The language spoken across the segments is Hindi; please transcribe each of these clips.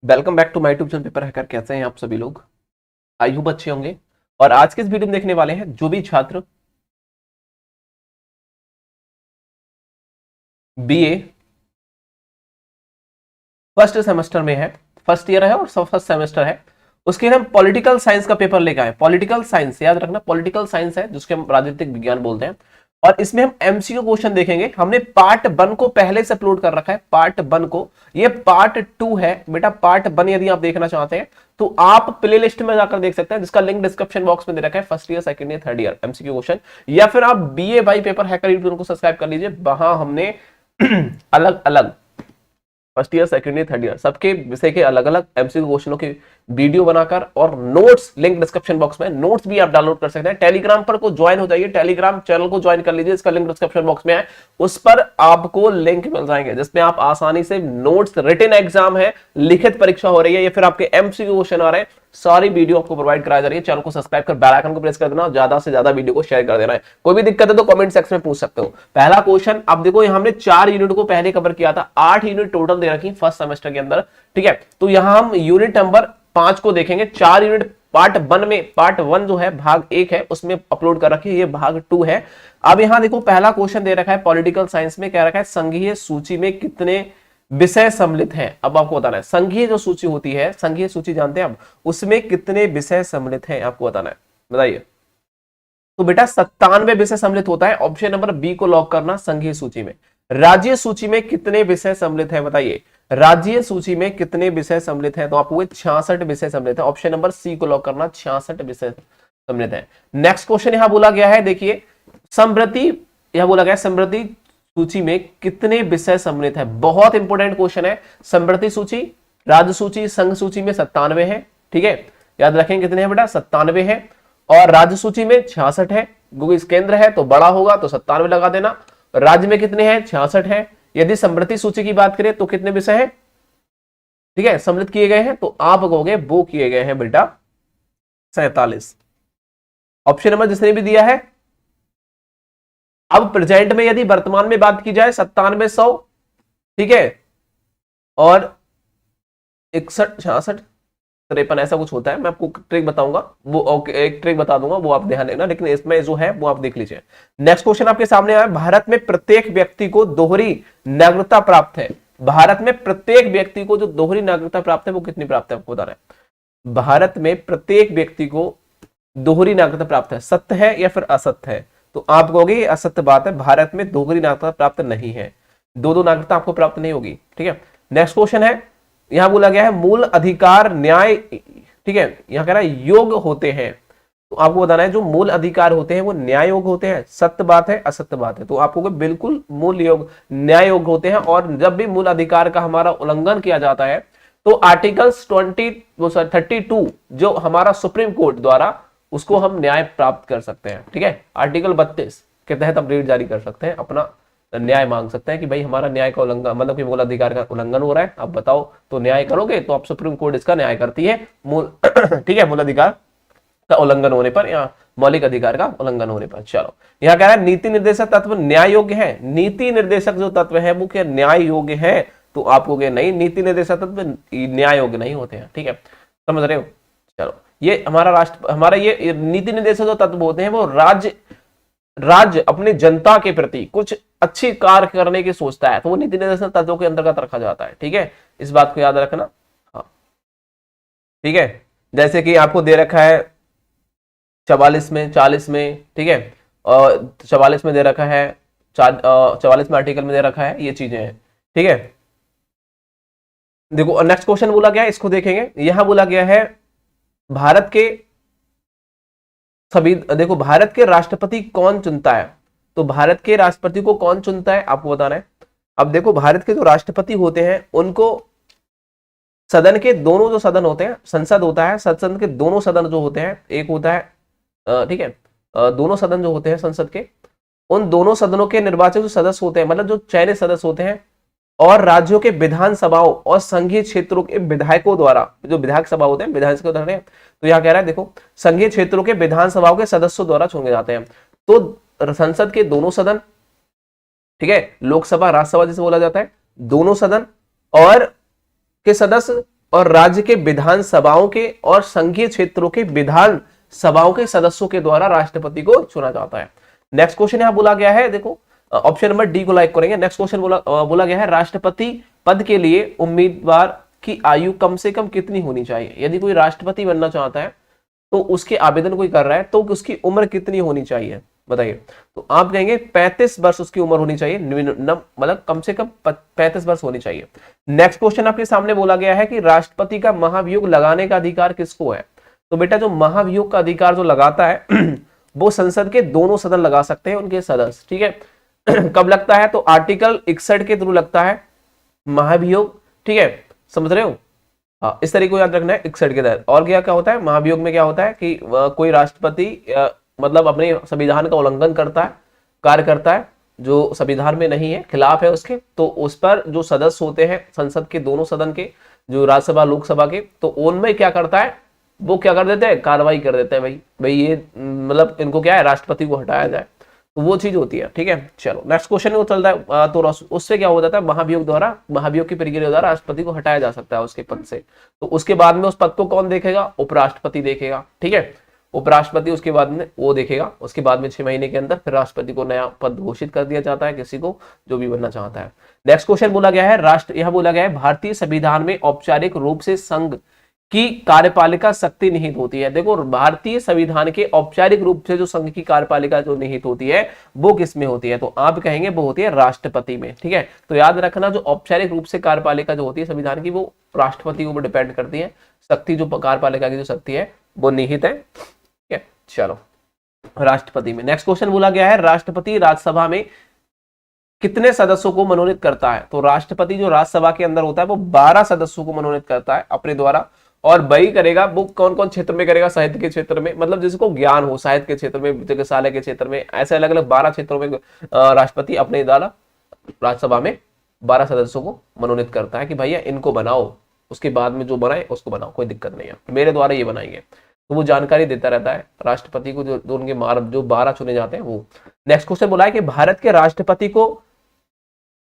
Welcome back to my YouTube channel paper hacker. कैसे हैं आप सभी लोग? आई होप अच्छे होंगे। और आज के इस वीडियो में देखने वाले हैं जो भी छात्र बीए फर्स्ट सेमेस्टर में है, फर्स्ट ईयर है और फर्स्ट सेमेस्टर है, उसके लिए हम पॉलिटिकल साइंस का पेपर लेकर आए। पॉलिटिकल साइंस याद रखना, पॉलिटिकल साइंस है जिसके हम राजनीतिक विज्ञान बोलते हैं। और इसमें हम एमसीक्यू क्वेश्चन देखेंगे। हमने पार्ट 1 को पहले से अपलोड कर रखा है, पार्ट 1 को। ये पार्ट 2 है बेटा। पार्ट 1 यदि आप देखना चाहते हैं तो आप प्ले लिस्ट में जाकर देख सकते हैं, जिसका लिंक डिस्क्रिप्शन बॉक्स में दे रखा है। First year, second year, third year MCQ question, या फिर आप BA by paper hacker YouTube को सब्सक्राइब कर लीजिए। वहां हमने अलग अलग first year, second year, third year सबके विषय के अलग अलग एमसीक्यू क्वेश्चनों की वीडियो बनाकर और नोट्स, लिंक डिस्क्रिप्शन बॉक्स में, नोट्स भी आप डाउनलोड कर सकते हैं। टेलीग्राम पर को ज्वाइन हो जाइए, टेलीग्राम चैनल को ज्वाइन कर लीजिए, इसका लिंक डिस्क्रिप्शन बॉक्स में है। उस पर आपको लिंक मिल जाएंगे जिसमें आप आसानी से नोट्स, रिटन एग्जाम है, लिखित परीक्षा हो रही है या फिर आपके एमसीक्यू क्वेश्चन आ रहे हैं, सारी वीडियो आपको प्रोवाइड कराई जा रही है। चैनल को सब्सक्राइब कर बेल आइकन को प्रेस कर देना और ज्यादा से ज्यादा वीडियो को शेयर कर देना है। कोई भी दिक्कत है तो कमेंट सेक्शन में पूछ सकते हो। पहला क्वेश्चन आप देखो, यहां हमने 4 यूनिट को पहले कवर किया था, 8 यूनिट टोटल दे रखी फर्स्ट सेमेस्टर के अंदर, ठीक है। तो यहां हम यूनिट नंबर 5 को देखेंगे। 4 यूनिट पार्ट 1 में, पार्ट 1 जो है भाग 1 है उसमें अपलोड कर रखी है, ये भाग 2 है। अब यहां देखो पहला क्वेश्चन दे रखा है पॉलिटिकल साइंस में, कह रखा है संघीय सूची में कितने विषय सम्मिलित हैं। अब आपको बताना है संघीय जो सूची होती है, संघीय सूची जानते हैं आप, उसमें कितने विषय सम्मिलित हैं आपको बताना है, बताइए। तो बेटा 97 विषय सम्मिलित होता है। ऑप्शन नंबर बी को लॉक करना। संघीय सूची में, राज्य सूची में कितने विषय सम्मिलित हैं बताइए। राज्य सूची में कितने विषय सम्मिलित हैं? तो आपको 66 विषय सम्मिलित है। ऑप्शन नंबर सी को लॉक करना, 66 विषय सम्मिलित है। नेक्स्ट क्वेश्चन यहां बोला गया है, देखिए समृद्धि, यहां बोला गया है समृद्धि सूची में कितने विषय सम्मिलित है। बहुत इंपॉर्टेंट क्वेश्चन है। समृद्धि सूची, राज्य सूची, संघ सूची में 97 है, ठीक है, याद रखें कितने हैं बेटा, 97 है। और राज्य सूची में 66 है, क्योंकि केंद्र है तो बड़ा होगा तो 97 लगा देना। राज्य में कितने हैं, 66 है। यदि समृद्धि सूची की बात करें तो कितने विषय हैं, ठीक है, सम्मिलित किए गए हैं, तो आप कहोगे वो किए गए हैं बेटा 47। ऑप्शन नंबर जिसने भी दिया है। अब प्रेजेंट में यदि वर्तमान में बात की जाए 97, 100, ठीक है, और 61, 66, 53 ऐसा कुछ होता है। मैं आपको ट्रिक बताऊंगा, वो ओके, एक ट्रिक बता दूंगा, वो आप ध्यान देना, लेकिन इसमें जो है वो आप देख लीजिए। नेक्स्ट क्वेश्चन आपके सामने आया, भारत में प्रत्येक व्यक्ति को दोहरी नागरिकता प्राप्त है। भारत में प्रत्येक व्यक्ति को जो दोहरी नागरिकता प्राप्त है वो कितनी प्राप्त है आपको बताना है। भारत में प्रत्येक व्यक्ति को दोहरी नागरिकता प्राप्त है, सत्य है या फिर असत्य है? तो आप कहोगे ये असत्य बात है, भारत में दोहरी नागरिकता प्राप्त नहीं है, दो नागरिकता आपको प्राप्त नहीं होगी, ठीक है। नेक्स्ट क्वेश्चन है, यहां बोला गया है मूल अधिकार न्याय, ठीक है, यहां कह रहा है योग्य होते हैं। तो आपको बताना है जो मूल अधिकार होते हैं वो न्याय योग्य होते हैं, सत्य बात है असत्य बात है? तो आपको बिल्कुल मूल योग, न्याय योग्य होते हैं। और जब भी मूल अधिकार का हमारा उल्लंघन किया जाता है तो आर्टिकल्स 32 जो हमारा सुप्रीम कोर्ट द्वारा, उसको हम न्याय प्राप्त कर सकते हैं, ठीक है। आर्टिकल 32 के तहत हम रेट जारी कर सकते हैं, अपना न्याय मांग सकते हैं कि भाई हमारा न्याय का उल्लंघन, मतलब कि मूल अधिकार का उल्लंघन हो रहा है, आप बताओ। तो न्याय करोगे तो आप सुप्रीम कोर्ट इसका न्याय करती है, मूल ठीक है, मूल अधिकार का उल्लंघन होने पर या मौलिक अधिकार का उल्लंघन होने पर। चलो, यहां कह रहा है नीति निर्देशक तत्व न्याय योग्य है। नीति निर्देशक जो तत्व है वो क्या न्याय योग्य है? तो आपको नहीं, नीति निर्देशक तत्व न्याय योग्य नहीं होते हैं, ठीक है, समझ रहे हो। चलो, ये हमारा ये नीति निर्देशक जो तत्व होते हैं वो राज्य अपनी जनता के प्रति कुछ अच्छी कार्य करने की सोचता है, तो वो नीति निर्देशक तत्वों के अंतर्गत रखा जाता है, ठीक है, इस बात को याद रखना। हाँ, ठीक है, जैसे कि आपको दे रखा है 44 में, 40 में, ठीक है, और 44 में दे रखा है, 44 में आर्टिकल में दे रखा है, ये चीजें हैं, ठीक है। देखो नेक्स्ट क्वेश्चन बोला गया है, इसको देखेंगे। यहां बोला गया है भारत के सभी, देखो भारत के राष्ट्रपति कौन चुनता है? तो भारत के राष्ट्रपति को कौन चुनता है आपको बताना है। अब देखो भारत के जो राष्ट्रपति होते हैं उनको सदन के दोनों जो सदन होते हैं, संसद होता है, संसद के दोनों सदन जो होते हैं, एक होता है, ठीक है, दोनों सदन जो होते हैं संसद के, उन दोनों सदनों के निर्वाचित जो सदस्य होते हैं, मतलब जो चयनित सदस्य होते हैं, और राज्यों के विधानसभाओं और संघीय क्षेत्रों के विधायकों द्वारा, जो विधायक सभा होते हैं, विधानसभा द्वारा, तो यहां कह रहा है देखो संघीय क्षेत्रों के विधानसभाओं के सदस्यों द्वारा चुने जाते हैं। तो संसद के दोनों सदन, ठीक है, लोकसभा राज्यसभा जिसे बोला जाता है, दोनों सदन और के सदस्य और राज्य के विधान सभाओं के और संघीय क्षेत्रों के विधान सभाओं के सदस्यों के द्वारा राष्ट्रपति को चुना जाता है। नेक्स्ट क्वेश्चन यहां बोला गया है, देखो ऑप्शन नंबर डी को लाइक करेंगे। नेक्स्ट क्वेश्चन बोला गया है राष्ट्रपति पद के लिए उम्मीदवार की आयु कम से कम कितनी होनी चाहिए। यदि कोई राष्ट्रपति बनना चाहता है तो उसके आवेदन कोई कर रहा है तो उसकी उम्र कितनी होनी चाहिए बताइए। तो आप कहेंगे 35 वर्ष उसकी उम्र होनी चाहिए, मतलब कम से कम 35 वर्ष होनी चाहिए। नेक्स्ट क्वेश्चन आपके सामने बोला गया है कि राष्ट्रपति का महाभियोग लगाने का अधिकार किसको है। तो बेटा जो महाभियोग का अधिकार जो लगाता है वो संसद के दोनों सदन लगा सकते हैं, उनके सदस्य, ठीक है। कब लगता है तो आर्टिकल 61 के थ्रू लगता है महाभियोग, ठीक है, समझ रहे हो। हाँ, इस तरीके को याद रखना है 61 के तहत। और क्या होता है महाभियोग में, क्या होता है कि कोई राष्ट्रपति मतलब अपने संविधान का उल्लंघन करता है, कार्य करता है जो संविधान में नहीं है, खिलाफ है उसके, तो उस पर जो सदस्य होते हैं संसद के दोनों सदन के, जो राज्यसभा लोकसभा के, तो उनमें क्या करता है वो क्या कर देते हैं, कार्रवाई कर देते हैं, भाई ये मतलब इनको क्या है राष्ट्रपति को हटाया जाए, तो वो चीज होती है, ठीक है। चलो नेक्स्ट क्वेश्चन में चलता है, तो उससे क्या हो जाता है महाभियोग की प्रक्रिया द्वारा राष्ट्रपति को हटाया जा सकता है उसके पद से। तो उसके बाद में उस पद को कौन देखेगा, उपराष्ट्रपति देखेगा, ठीक है, उपराष्ट्रपति उसके बाद में वो देखेगा। उसके बाद में 6 महीने के अंदर फिर राष्ट्रपति को नया पद घोषित कर दिया जाता है किसी को जो भी बनना चाहता है। नेक्स्ट क्वेश्चन बोला गया है यह बोला गया है भारतीय संविधान में औपचारिक रूप से संघ की कार्यपालिका शक्ति निहित होती है। देखो भारतीय संविधान के औपचारिक रूप से जो संघ की कार्यपालिका जो निहित होती है वो किस में होती है, तो आप कहेंगे वो होती है राष्ट्रपति में, ठीक है। तो याद रखना जो औपचारिक रूप से कार्यपालिका जो होती है संविधान की वो राष्ट्रपति के ऊपर डिपेंड करती है, शक्ति जो कार्यपालिका की जो शक्ति है वो निहित है, ठीक है। चलो राष्ट्रपति में नेक्स्ट क्वेश्चन बोला गया है राष्ट्रपति राज्यसभा में कितने सदस्यों को मनोनीत करता है। तो राष्ट्रपति जो राज्यसभा के अंदर होता है वो 12 सदस्यों को मनोनीत करता है अपने द्वारा, और वही करेगा वो कौन कौन क्षेत्र में करेगा, साहित्य के क्षेत्र में, मतलब जिसको ज्ञान हो साहित्य के क्षेत्र में, चिकित्सालय के क्षेत्र में, ऐसे अलग अलग 12 क्षेत्रों में राष्ट्रपति अपने द्वारा राज्यसभा में 12 सदस्यों को मनोनीत करता है कि भैया इनको बनाओ, उसके बाद में जो बनाए उसको बनाओ, कोई दिक्कत नहीं है, मेरे द्वारा ये बनाएंगे, तो वो जानकारी देता रहता है राष्ट्रपति को जो उनके जो 12 चुने जाते हैं वो। नेक्स्ट क्वेश्चन बोला है कि भारत के राष्ट्रपति को,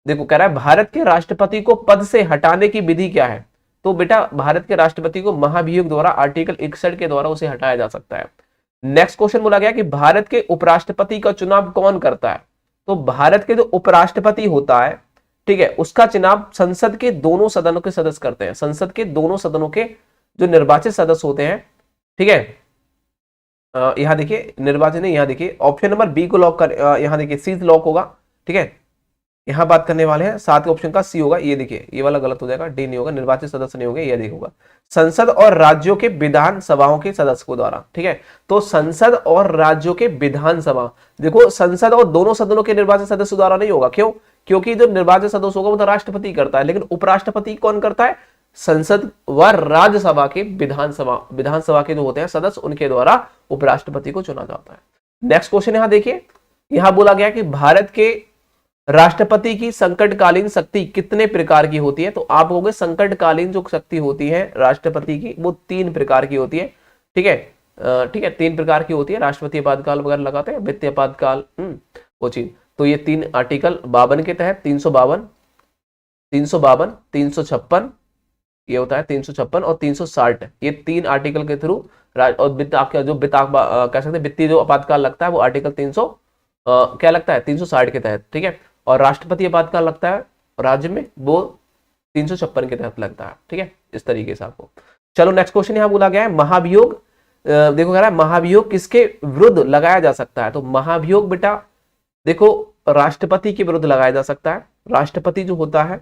देखो कह रहा है भारत के राष्ट्रपति को पद से हटाने की विधि क्या है। तो बेटा भारत के राष्ट्रपति को महाभियोग द्वारा आर्टिकल 61 के द्वारा उसे हटाया जा सकता है। नेक्स्ट क्वेश्चन बोला गया कि भारत के उपराष्ट्रपति का चुनाव कौन करता है। तो भारत के जो उपराष्ट्रपति होता है, ठीक है, उसका चुनाव संसद के दोनों सदनों के सदस्य करते हैं, संसद के दोनों सदनों के जो निर्वाचित सदस्य होते हैं, ठीक है। यहां देखिए निर्वाचन नहीं, यहां देखिए ऑप्शन नंबर बी को लॉक कर, यहां देखिए सी लॉक होगा, ठीक है। यहां बात करने वाले हैं 7 ऑप्शन का सी होगा, ये देखिए ये वाला गलत हो जाएगा, डी नहीं होगा, निर्वाचित सदस्य नहीं होगा, ये देखोगा संसद और राज्यों के विधान सभाओं के सदस्यों द्वारा, ठीक है। तो संसद और राज्यों के विधान सभा, देखो संसद और दोनों सदनों के निर्वाचित सदस्यों द्वारा नहीं होगा, क्यों, क्योंकि जो निर्वाचित सदस्य होगा वो तो राष्ट्रपति करता है, लेकिन उपराष्ट्रपति कौन करता है, संसद व राज्यसभा के विधानसभा के जो होते हैं सदस्य उनके द्वारा उपराष्ट्रपति को चुना जाता है। नेक्स्ट क्वेश्चन यहां देखिए, यहां बोला गया कि भारत के राष्ट्रपति की संकटकालीन शक्ति कितने प्रकार की होती है। तो आप कहोगे संकटकालीन जो शक्ति होती है राष्ट्रपति की वो 3 प्रकार की होती है, ठीक है, ठीक है, 3 प्रकार की होती है। राष्ट्रपति आपातकाल वगैरह लगाते हैं, वित्तीय आपातकाल, वो चीज, तो ये 3 आर्टिकल 52 के तहत 352, 356 ये होता है 356 और 360, ये 3 आर्टिकल के थ्रू और वित्त आपका जो कह सकते हैं वित्तीय जो आपातकाल लगता है वो आर्टिकल 300 क्या लगता है 360 के तहत, ठीक है। और राष्ट्रपति आपातकाल लगता है राज्य में वो 356 के तहत लगता है, ठीक है, इस तरीके से आपको। चलो नेक्स्ट क्वेश्चन यहां बोला गया है महाभियोग, देखो कह रहा है महाभियोग किसके विरुद्ध लगाया जा सकता है। तो महाभियोग बेटा देखो राष्ट्रपति के विरुद्ध लगाया जा सकता है, राष्ट्रपति जो होता है,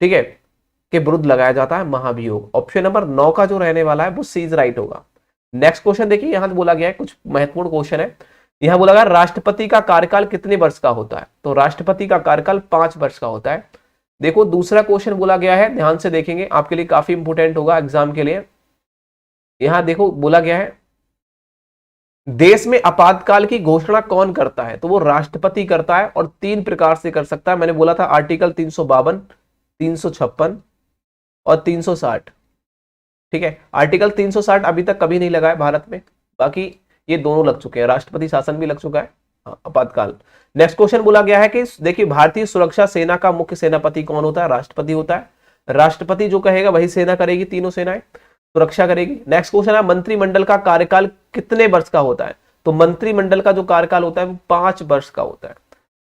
ठीक है, के विरुद्ध लगाया जाता है महाभियोग। ऑप्शन नंबर 9 का जो रहने वाला है वो सी इज राइट होगा। नेक्स्ट क्वेश्चन देखिए यहां बोला गया है, कुछ महत्वपूर्ण क्वेश्चन है, यहां बोला गया राष्ट्रपति का कार्यकाल कितने वर्ष का होता है। तो राष्ट्रपति का कार्यकाल 5 वर्ष का होता है। देखो दूसरा क्वेश्चन बोला गया है, ध्यान से देखेंगे आपके लिए काफी इंपोर्टेंट होगा एग्जाम के लिए। यहां देखो बोला गया है देश में आपातकाल की घोषणा कौन करता है। तो वो राष्ट्रपति करता है और 3 प्रकार से कर सकता है। मैंने बोला था आर्टिकल 352, 356 और 360, ठीक है। आर्टिकल 360 अभी तक कभी नहीं लगा है भारत में, बाकी ये दोनों लग चुके हैं, राष्ट्रपति शासन भी लग चुका है, आपातकाल। नेक्स्ट क्वेश्चन बोला गया है कि देखिए भारतीय सुरक्षा सेना का मुख्य सेनापति कौन होता है, राष्ट्रपति होता है। राष्ट्रपति जो कहेगा वही सेना करेगी, तीनों सेनाएं सुरक्षा करेगी। नेक्स्ट क्वेश्चन है मंत्रिमंडल का कार्यकाल कितने वर्ष का होता है? तो मंत्रिमंडल का जो कार्यकाल होता है वो 5 वर्ष का होता है।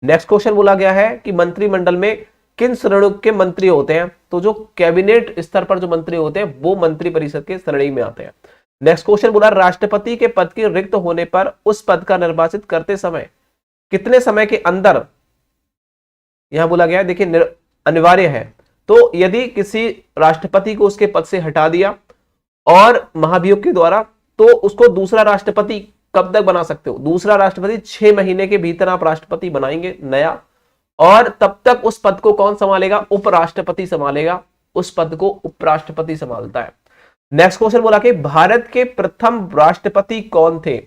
नेक्स्ट क्वेश्चन बोला गया है कि मंत्रिमंडल में किन श्रेणियों के मंत्री होते हैं? तो जो कैबिनेट स्तर पर जो मंत्री होते हैं वो मंत्री परिषद के श्रेणी में आते हैं। नेक्स्ट क्वेश्चन बोला राष्ट्रपति के पद के रिक्त होने पर उस पद का निर्वाचित करते समय कितने समय के अंदर, यहां बोला गया है देखिए अनिवार्य है। तो यदि किसी राष्ट्रपति को उसके पद से हटा दिया और महाभियोग के द्वारा, तो उसको दूसरा राष्ट्रपति कब तक बना सकते हो? दूसरा राष्ट्रपति 6 महीने के भीतर आप राष्ट्रपति बनाएंगे नया, और तब तक उस पद को कौन संभालेगा? उपराष्ट्रपति संभालेगा। उस पद को उपराष्ट्रपति संभालता है। नेक्स्ट क्वेश्चन बोला कि भारत के प्रथम राष्ट्रपति कौन थे?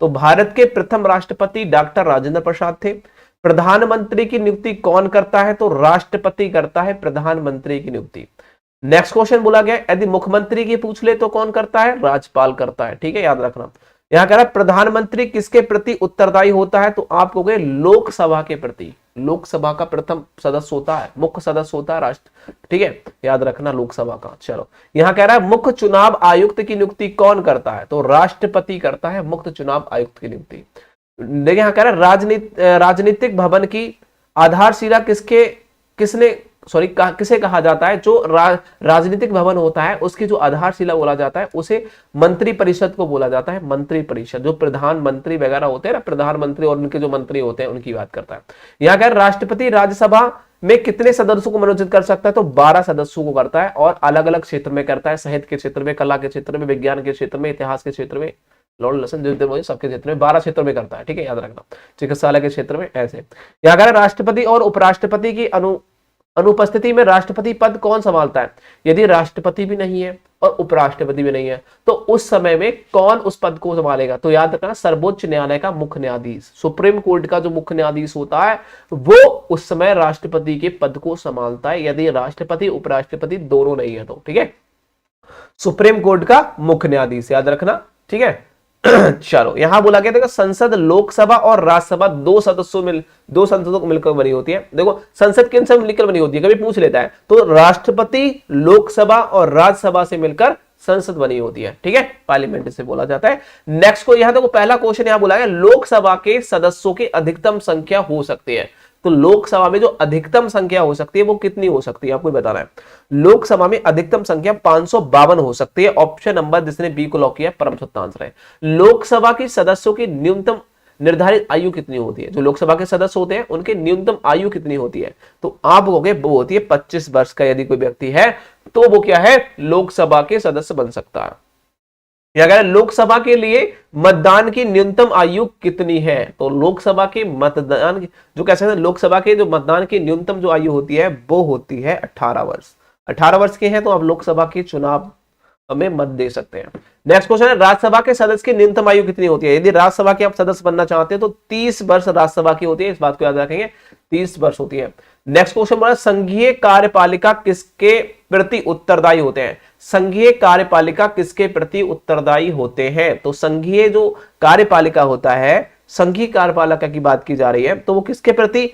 तो भारत के प्रथम राष्ट्रपति डॉक्टर राजेंद्र प्रसाद थे। प्रधानमंत्री की नियुक्ति कौन करता है? तो राष्ट्रपति करता है प्रधानमंत्री की नियुक्ति। नेक्स्ट क्वेश्चन बोला गया यदि मुख्यमंत्री की पूछ ले तो कौन करता है? राज्यपाल करता है। ठीक है, याद रखना। यहां कह रहा है प्रधानमंत्री किसके प्रति उत्तरदायी होता है? तो आप कहोगे लोकसभा के प्रति। लोकसभा का प्रथम सदस्य होता है, मुख्य सदस्य होता है राष्ट्र। ठीक है, याद रखना लोकसभा का। चलो, यहां कह रहा है मुख्य चुनाव आयुक्त की नियुक्ति कौन करता है? तो राष्ट्रपति करता है मुख्य चुनाव आयुक्त की नियुक्ति। देखिए यहां कह रहा है राजनीतिक भवन की आधारशिला किसे कहा जाता है? जो राजनीतिक भवन होता है उसकी जो आधारशिला बोला जाता है उसे मंत्री परिषद को बोला जाता है। मंत्री परिषद जो प्रधानमंत्री वगैरह होते हैं ना, प्रधानमंत्री और उनके जो मंत्री होते हैं उनकी बात करता है। यहाँ क्या राष्ट्रपति राज्यसभा में कितने सदस्यों को मनोनीत कर सकता है? तो 12 सदस्यों को करता है, और अलग अलग क्षेत्र में करता है। साहित्य के क्षेत्र में, कला के क्षेत्र में, विज्ञान के क्षेत्र में, इतिहास के क्षेत्र में, लॉर्ड लसन सबके क्षेत्र में 12 क्षेत्रों में करता है। ठीक है, याद रखना। चिकित्सालय के क्षेत्र में ऐसे। यहाँ कह राष्ट्रपति और उपराष्ट्रपति की अनुपस्थिति में राष्ट्रपति पद कौन संभालता है? यदि राष्ट्रपति भी नहीं है और उपराष्ट्रपति भी नहीं है तो उस समय में कौन उस पद को संभालेगा? तो याद रखना सर्वोच्च न्यायालय का मुख्य न्यायाधीश, सुप्रीम कोर्ट का जो मुख्य न्यायाधीश होता है वो उस समय राष्ट्रपति के पद को संभालता है, यदि राष्ट्रपति उपराष्ट्रपति दोनों नहीं है तो। ठीक है, सुप्रीम कोर्ट का मुख्य न्यायाधीश, याद रखना। ठीक है, चलो यहां बोला गया देखो संसद लोकसभा और राज्यसभा दो संसदों को मिलकर बनी होती है। देखो संसद किन से मिलकर बनी होती है, कभी पूछ लेता है तो राष्ट्रपति, लोकसभा और राज्यसभा से मिलकर संसद बनी होती है। ठीक है, पार्लियामेंट से बोला जाता है। नेक्स्ट को यहां देखो पहला क्वेश्चन यहां बोला गया लोकसभा के सदस्यों की अधिकतम संख्या हो सकती है। तो लोकसभा में जो अधिकतम संख्या हो सकती है वो कितनी हो सकती है आपको बताना है। लोकसभा में अधिकतम संख्या 552 हो सकती है। ऑप्शन नंबर जिसने बी को लॉक किया परम सत्य आंसर है। लोकसभा की सदस्यों की न्यूनतम निर्धारित आयु कितनी होती है? जो लोकसभा के सदस्य होते हैं उनकी न्यूनतम आयु कितनी होती है? तो आप कहोगे वो होती है 25 वर्ष का। यदि कोई व्यक्ति है तो वो क्या है, लोकसभा के सदस्य बन सकता है। अगर लोकसभा के लिए मतदान की न्यूनतम आयु कितनी है? तो लोकसभा के मतदान जो कैसे हैं, लोकसभा के जो मतदान की न्यूनतम जो आयु होती है वो होती है 18 वर्ष। 18 वर्ष के हैं तो आप लोकसभा के चुनाव में मत दे सकते हैं। नेक्स्ट क्वेश्चन है राज्यसभा के सदस्य की न्यूनतम आयु कितनी होती है? यदि राज्यसभा के आप सदस्य बनना चाहते हैं तो 30 वर्ष राज्यसभा की होती है। इस बात को याद रखेंगे, 30 वर्ष होती है। नेक्स्ट क्वेश्चन बोला संघीय कार्यपालिका किसके प्रति उत्तरदायी होते हैं? संघीय कार्यपालिका किसके प्रति उत्तरदायी होते हैं? तो संघीय जो कार्यपालिका होता है, संघीय कार्यपालिका की बात की जा रही है तो वो किसके प्रति?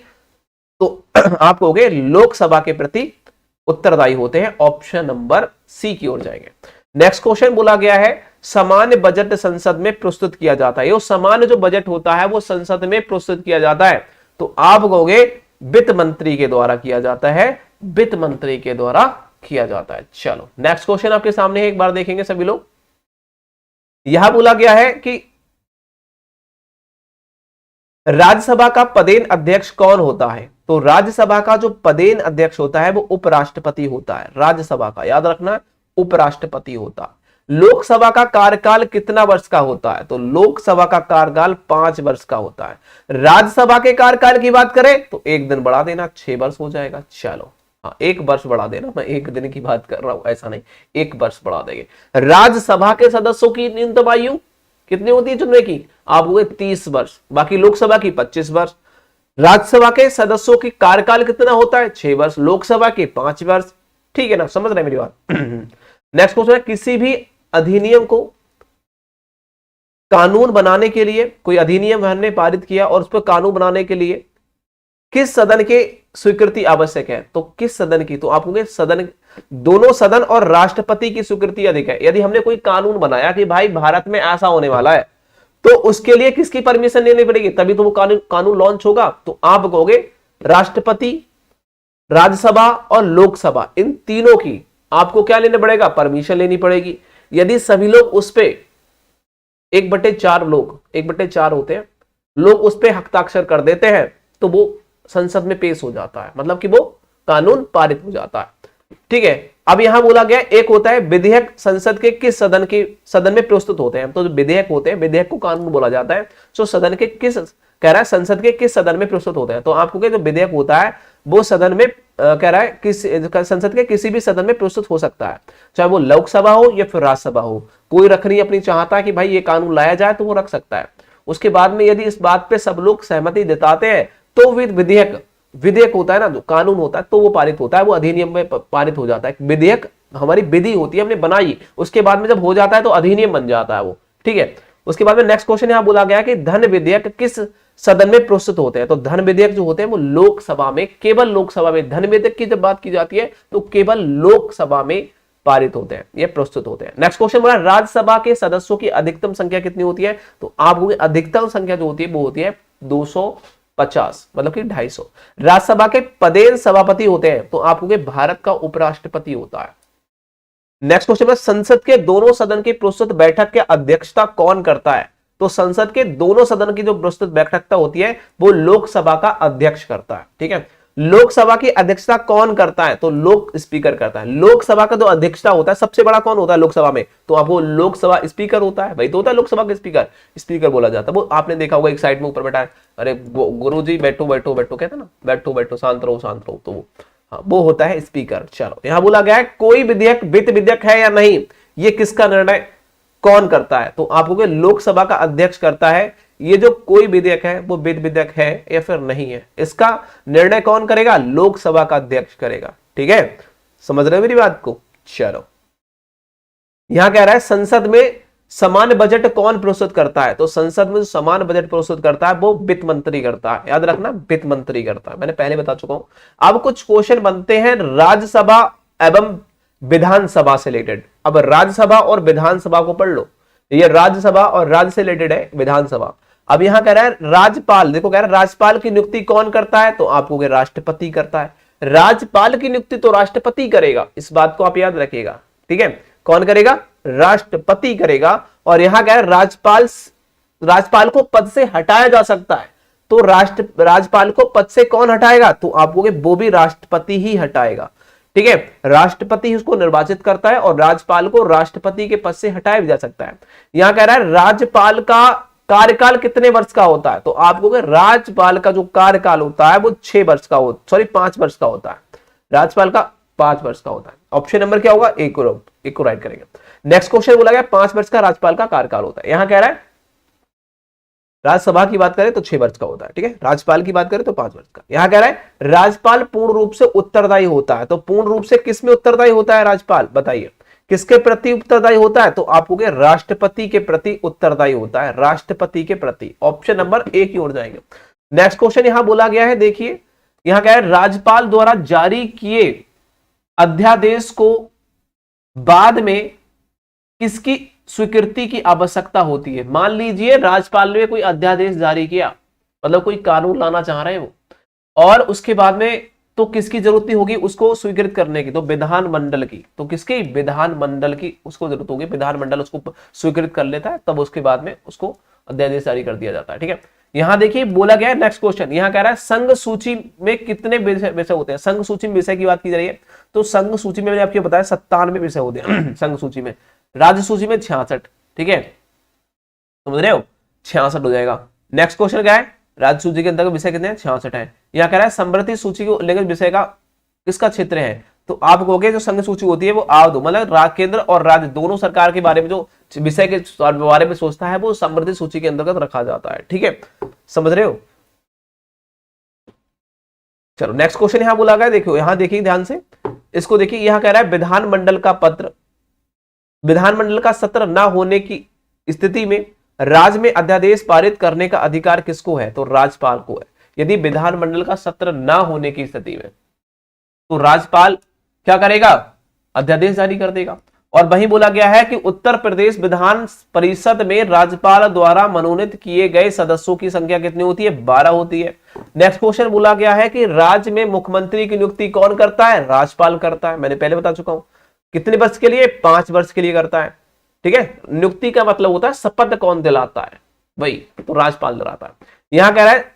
तो आप कहोगे लोकसभा के प्रति उत्तरदायी होते हैं। ऑप्शन नंबर सी की ओर जाएंगे। नेक्स्ट क्वेश्चन बोला गया है सामान्य बजट संसद में प्रस्तुत किया जाता है। ये सामान्य जो बजट होता है वो संसद में प्रस्तुत किया जाता है तो आप कहोगे वित्त मंत्री के द्वारा किया जाता है। वित्त मंत्री के द्वारा किया जाता है। चलो नेक्स्ट क्वेश्चन आपके सामने एक बार देखेंगे सभी लोग। यहां बोला गया है कि राज्यसभा का पदेन अध्यक्ष कौन होता है? तो राज्यसभा का जो पदेन अध्यक्ष होता है वो उपराष्ट्रपति होता है। राज्यसभा का याद रखना उपराष्ट्रपति होता है। लोकसभा का कार्यकाल कितना वर्ष का होता है? तो लोकसभा का कार्यकाल 5 वर्ष का होता है। राज्यसभा के कार्यकाल की बात करें तो एक दिन बढ़ा देना 6 वर्ष हो जाएगा। चलो हाँ, 1 वर्ष बढ़ा देना, मैं एक दिन की बात कर रहा हूं, ऐसा नहीं, 1 वर्ष बढ़ा देंगे। राज्यसभा के सदस्यों की न्यूनतम आयु कितनी होती है चुनने की? आप हुए 30 वर्ष, बाकी लोकसभा की 25 वर्ष। राज्यसभा के सदस्यों की कार्यकाल कितना होता है? 6 वर्ष। लोकसभा के 5 वर्ष। ठीक है ना, समझ रहे हैं मेरी बात? नेक्स्ट क्वेश्चन है किसी भी अधिनियम को कानून बनाने के लिए, कोई अधिनियम हमने पारित किया और उस पर कानून बनाने के लिए किस सदन के स्वीकृति आवश्यक है? तो किस सदन की? तो आप कहोगे सदन दोनों सदन और राष्ट्रपति की स्वीकृति अधिक है। यदि हमने कोई कानून बनाया कि भाई भारत में ऐसा होने वाला है, तो उसके लिए किसकी परमिशन लेनी पड़ेगी, तभी तो वो कानून लॉन्च होगा। तो आप कहोगे राष्ट्रपति, राज्यसभा और लोकसभा, इन तीनों की आपको क्या लेना पड़ेगा, परमिशन लेनी पड़ेगी। यदि सभी लोग उस पे 1/4 लोग, 1/4 होते हैं लोग, उस पे हस्ताक्षर कर देते हैं, तो वो संसद में पेश हो जाता है, मतलब कि वो कानून पारित हो जाता है। ठीक है, अब यहां बोला गया एक होता है विधेयक संसद के किस सदन में प्रस्तुत होते हैं। तो जो विधेयक होते हैं, विधेयक को कानून बोला जाता है। तो सदन के किस, कह रहा है संसद के किस सदन में प्रस्तुत होते हैं। तो आपको जो विधेयक होता है वो सदन में कह रहा है किस, संसद के किसी भी सदन में प्रस्तुत हो सकता है, चाहे वो लोकसभा हो या फिर राज्यसभा हो। कोई रखनी अपनी चाहता है कि भाई ये कानून लाया जाए तो वो रख सकता है। उसके बाद में यदि इस बात पे सब लोग सहमति जताते हैं तो विधेयक होता है ना, जो कानून होता है, तो वो पारित होता है, वो अधिनियम में पारित हो जाता है। विधेयक हमारी विधि होती है, हमने बनाई, उसके बाद में जब हो जाता है तो अधिनियम बन जाता है वो। ठीक है, उसके बाद में नेक्स्ट क्वेश्चन यहां बोला गया कि धन विधेयक किस सदन में प्रस्तुत होते हैं। तो धन विधेयक जो होते हैं वो लोकसभा में, केवल लोकसभा में धन विधेयक की जब बात की जाती है तो केवल लोकसभा में पारित होते हैं, ये प्रस्तुत होते हैं। नेक्स्ट क्वेश्चन बोला राज्यसभा के सदस्यों की अधिकतम संख्या कितनी होती है। तो आपको अधिकतम संख्या जो होती है वो होती है 250, मतलब कि 250। राज्यसभा के पदेन सभापति होते हैं, तो आपको भारत का उपराष्ट्रपति होता है। नेक्स्ट क्वेश्चन है संसद के दोनों सदन की प्रस्तुत बैठक की अध्यक्षता कौन करता है। तो संसद के दोनों सदन की जो प्रस्तुत बैठकता होती है वो लोकसभा का अध्यक्ष करता है। ठीक है, लोकसभा की अध्यक्षता कौन करता है, तो लोक स्पीकर करता है। लोकसभा का जो अध्यक्षता होता है, सबसे बड़ा कौन होता है लोकसभा में, तो आपको लोकसभा स्पीकर होता है, वही तो होता है लोकसभा का स्पीकर बोला जाता है। वो आपने देखा होगा एक साइड में ऊपर बैठा है, अरे गुरुजी बैठो बैठो बैठो, कहते हैं ना, बैठो बैठो शांत रहो, तो वो होता है स्पीकर। चलो, यहां बोला गया है कोई विधेयक वित्त विधेयक है या नहीं, ये किसका निर्णय कौन करता है। तो आपको लोकसभा का अध्यक्ष करता है। ये जो कोई विधेयक है वो वित्त विधेयक है या फिर नहीं है, इसका निर्णय कौन करेगा, लोकसभा का अध्यक्ष करेगा। ठीक है, समझ रहे हो मेरी बात को। चलो, यहां कह रहा है संसद में समान बजट कौन प्रस्तुत करता है। तो संसद में जो समान बजट प्रस्तुत करता है वो वित्त मंत्री करता है, याद रखना, वित्त मंत्री करता है, मैंने पहले बता चुका हूं। अब कुछ क्वेश्चन बनते हैं राज्यसभा एवं विधानसभा से रिलेटेड। अब राज्यसभा और विधानसभा को पढ़ लो, ये राज्यसभा और राज्य से रिलेटेड है विधानसभा। अब यहां कह रहा है राज्यपाल, देखो कह रहा है राज्यपाल की नियुक्ति कौन करता है, तो आपको राष्ट्रपति करता है। राज्यपाल की नियुक्ति तो राष्ट्रपति करेगा, इस बात को आप याद रखिएगा। ठीक है, कौन करेगा, राष्ट्रपति करेगा। और यहां कह रहा है राज्यपाल को पद से हटाया जा सकता है, तो राज्यपाल को पद से कौन हटाएगा, तो आपको वो भी राष्ट्रपति ही हटाएगा। ठीक है, राष्ट्रपति उसको निर्वाचित करता है और राज्यपाल को राष्ट्रपति के पद से हटाया भी जा सकता है। यहां कह रहा है राज्यपाल का कार्यकाल कितने वर्ष का होता है, तो आपको राज्यपाल का जो कार्यकाल होता है वो 5 वर्ष का होता है। राज्यपाल का 5 वर्ष का होता है। ऑप्शन नंबर क्या होगा, एक को राइट करेंगे। नेक्स्ट क्वेश्चन बोला गया 5 वर्ष का राज्यपाल का कार्यकाल होता है। यहां कह रहा है राज्यसभा की बात करें तो 6 वर्ष का होता है। ठीक है, राज्यपाल की बात करें तो 5 वर्ष का। यहां कह रहा है राज्यपाल पूर्ण रूप से उत्तरदायी होता है, तो पूर्ण रूप से किस में उत्तरदायी होता है राज्यपाल, बताइए किसके प्रति उत्तरदायी होता है, तो आपको राष्ट्रपति के प्रति उत्तरदायी होता है, राष्ट्रपति के प्रति। ऑप्शन नंबर ए की ओर जाएंगे। नेक्स्ट क्वेश्चन यहां बोला गया है, देखिए यहां क्या है, राज्यपाल द्वारा जारी किए अध्यादेश को बाद में किसकी स्वीकृति की आवश्यकता होती है। मान लीजिए राज्यपाल ने कोई अध्यादेश जारी किया, मतलब कोई कानून लाना चाह रहे हैं वो, और उसके बाद में तो किसकी जरूरत होगी उसको स्वीकृत करने की, तो विधानमंडल की। तो किसकी, विधानमंडल की उसको जरूरत होगी, विधानमंडल उसको स्वीकृत कर लेता है, तब उसके बाद में उसको अध्यादेश जारी कर दिया जाता है। ठीक है, यहां देखिए बोला गया है नेक्स्ट क्वेश्चन, यहां कह रहा है संघ सूची में कितने विषय होते हैं। संघ सूची में विषय की बात की जा रही है, तो संघ सूची में मैंने आपको बताया 97 विषय होते हैं संघ सूची में। राज्य सूची में 66। ठीक है, समझ रहे हो, 66 हो जाएगा। नेक्स्ट क्वेश्चन क्या है, राज्य सूची के अंतर्गत विषय कितने हैं, 66 है। यहां कह रहा है समृद्धि सूची को लेकर विषय का किसका क्षेत्र है, तो आप कहोगे जो संघ सूची होती है वो आवध, मतलब केंद्र और राज्य दोनों सरकार के बारे में जो विषय के बारे में सोचता है वो समृद्धि सूची के अंतर्गत रखा जाता है। ठीक है, समझ रहे हो। चलो नेक्स्ट क्वेश्चन यहां बोला गया, देखो यहां देखिए ध्यान से, इसको देखिए, यहां कह रहा है विधानमंडल का सत्र न होने की स्थिति में राज्य में अध्यादेश पारित करने का अधिकार किसको है, तो राज्यपाल को है। यदि विधानमंडल का सत्र न होने की स्थिति में तो राज्यपाल क्या करेगा, अध्यादेश जारी कर देगा। और वहीं बोला गया है कि उत्तर प्रदेश विधान परिषद में राज्यपाल द्वारा मनोनीत किए गए सदस्यों की संख्या कितनी होती है? 12 होती है। नेक्स्ट क्वेश्चन बोला गया है कि राज्य में मुख्यमंत्री की नियुक्ति कौन करता है? राज्यपाल करता है। मैंने पहले बता चुका हूं। कितने वर्ष के लिए? 5 वर्ष के लिए करता है। ठीक है, नियुक्ति का मतलब होता है शपथ कौन दिलाता है, वही तो राज्यपाल दिलाता है। यहां कह रहा है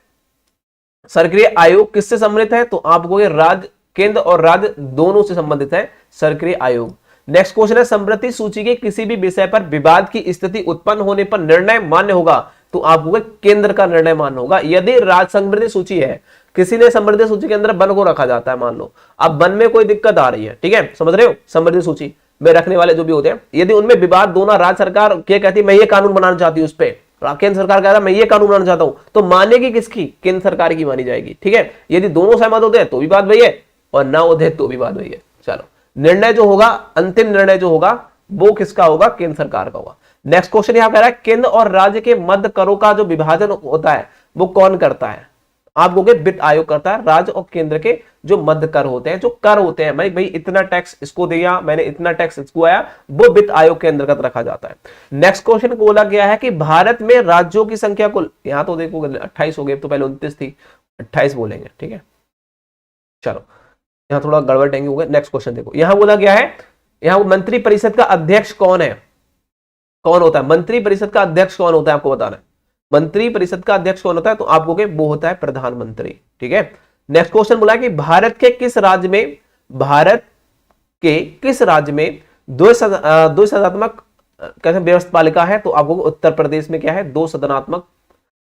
सर्वक्रिय आयोग किससे संबंधित है? तो आपको ये राज्य, केंद्र और राज्य दोनों से संबंधित है सर्वक्रिय आयोग। नेक्स्ट क्वेश्चन है समृद्धि सूची के किसी भी विषय पर विवाद की स्थिति उत्पन्न होने पर निर्णय मान्य होगा, तो आपको केंद्र का निर्णय मान्य होगा। यदि राज्य समृद्धि सूची है, किसी ने समृद्धि सूची के अंदर वन को रखा जाता है, मान लो अब वन में कोई दिक्कत आ रही है, ठीक है, समझ रहे हो, समृद्धि सूची में रखने वाले जो भी होते हैं, यदि उनमें विवाद दोनों राज्य सरकार क्या कहती है मैं ये कानून बनाना चाहती हूँ, उस पर केंद्र सरकार कह रहा है मैं ये कानून बनाना चाहता हूं, तो मानेगी किसकी? केंद्र सरकार की मानी जाएगी। ठीक है, यदि दोनों सहमत होते हैं तो भी बात वही है, और ना होते हैं तो भी बात वही है। चलो, निर्णय जो होगा, अंतिम निर्णय जो होगा वो किसका होगा? केंद्र सरकार का होगा। नेक्स्ट क्वेश्चन यहां कह रहा है केंद्र और राज्य के मध्य करों का जो विभाजन होता है वो कौन करता है? आप कहोगे वित्त आयोग करता है। राज्य और केंद्र के जो मध्य कर होते हैं, जो कर होते हैं, भाई इतना टैक्स इसको दिया मैंने, इतना टैक्स इसको आया, वो वित्त आयोग के अंतर्गत रखा जाता है। नेक्स्ट क्वेश्चन बोला गया है कि भारत में राज्यों की संख्या कुल, यहां तो देखो 28 हो गए, तो पहले 29 थी, 28 बोलेंगे। ठीक है, चलो यहां थोड़ा गड़बड़ टेंगी हो गए। नेक्स्ट क्वेश्चन देखो, यहां बोला गया है, यहां मंत्री परिषद का अध्यक्ष कौन है? कौन होता है मंत्री परिषद का अध्यक्ष? कौन होता है आपको बताना है। मंत्री परिषद का अध्यक्ष कौन होता है? तो आपको वो होता है प्रधानमंत्री। ठीक है, नेक्स्ट क्वेश्चन बोला कि भारत के किस राज्य में, भारत के किस राज्य में दो सदनात्मक कैसे व्यवस्था पालिका है? तो आपको उत्तर प्रदेश में क्या है? 2 सदनात्मक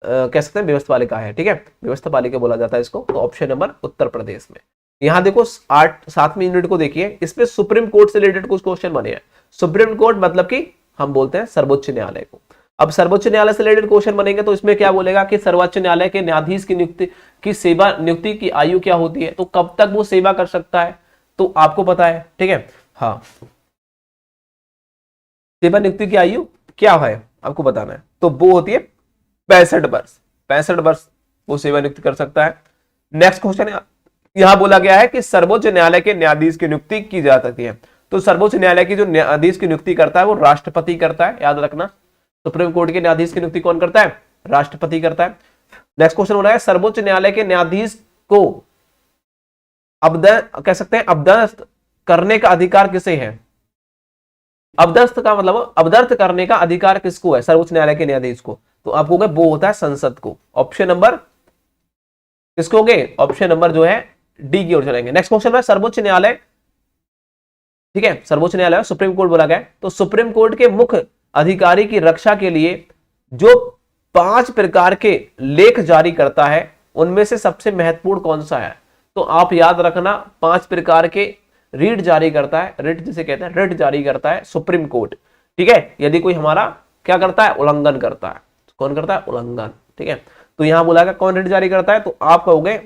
कह सकते हैं व्यवस्था पालिका है। ठीक है, व्यवस्था पालिका बोला जाता है इसको। तो ऑप्शन नंबर उत्तर प्रदेश में। यहां देखो 7वीं यूनिट को देखिए, इसमें सुप्रीम कोर्ट से रिलेटेड कुछ क्वेश्चन बने हैं। सुप्रीम कोर्ट मतलब कि हम बोलते हैं सर्वोच्च न्यायालय को। अब सर्वोच्च न्यायालय से रिलेटेड क्वेश्चन बनेंगे तो इसमें क्या बोलेगा कि सर्वोच्च न्यायालय के न्यायाधीश की नियुक्ति की आयु क्या होती है? तो कब तक वो सेवा कर सकता है? तो आपको पता है। ठीक है, हाँ, सेवा नियुक्ति की आयु क्या है आपको बताना है। तो वो होती है 65 वर्ष। 65 वर्ष वो सेवा नियुक्ति कर सकता है। नेक्स्ट क्वेश्चन यहां बोला गया है कि सर्वोच्च न्यायालय के न्यायाधीश की नियुक्ति की जा सकती है। तो सर्वोच्च न्यायालय की जो न्यायाधीश की नियुक्ति करता है वो राष्ट्रपति करता है, याद रखना। सुप्रीम कोर्ट के न्यायाधीश की नियुक्ति कौन करता है? राष्ट्रपति करता है। नेक्स्ट क्वेश्चन हो रहा है सर्वोच्च न्यायालय के न्यायाधीश को कह सकते हैं अबदस्त करने का अधिकार किसे है? अबदस्त का मतलब अबदर्थ करने का अधिकार किसको है? सर्वोच्च न्यायालय के न्यायाधीश को। तो आपको वो होता है संसद को। ऑप्शन नंबर किसको हो गए? ऑप्शन नंबर जो है डी की ओर चलेंगे। नेक्स्ट क्वेश्चन है सर्वोच्च न्यायालय, ठीक है, सर्वोच्च न्यायालय सुप्रीम कोर्ट बोला गया। तो सुप्रीम कोर्ट के मुख्य अधिकारी की रक्षा के लिए जो 5 प्रकार के लेख जारी करता है उनमें से सबसे महत्वपूर्ण कौन सा है? तो आप याद रखना 5 प्रकार के रीट जारी करता है, रिट जिसे कहते हैं, रिट जारी करता है सुप्रीम कोर्ट। ठीक है, यदि कोई हमारा क्या करता है? उल्लंघन करता है। कौन करता है? उल्लंघन। ठीक है, तो यहां बोला गया कौन रिट जारी करता है? तो आप कहोगे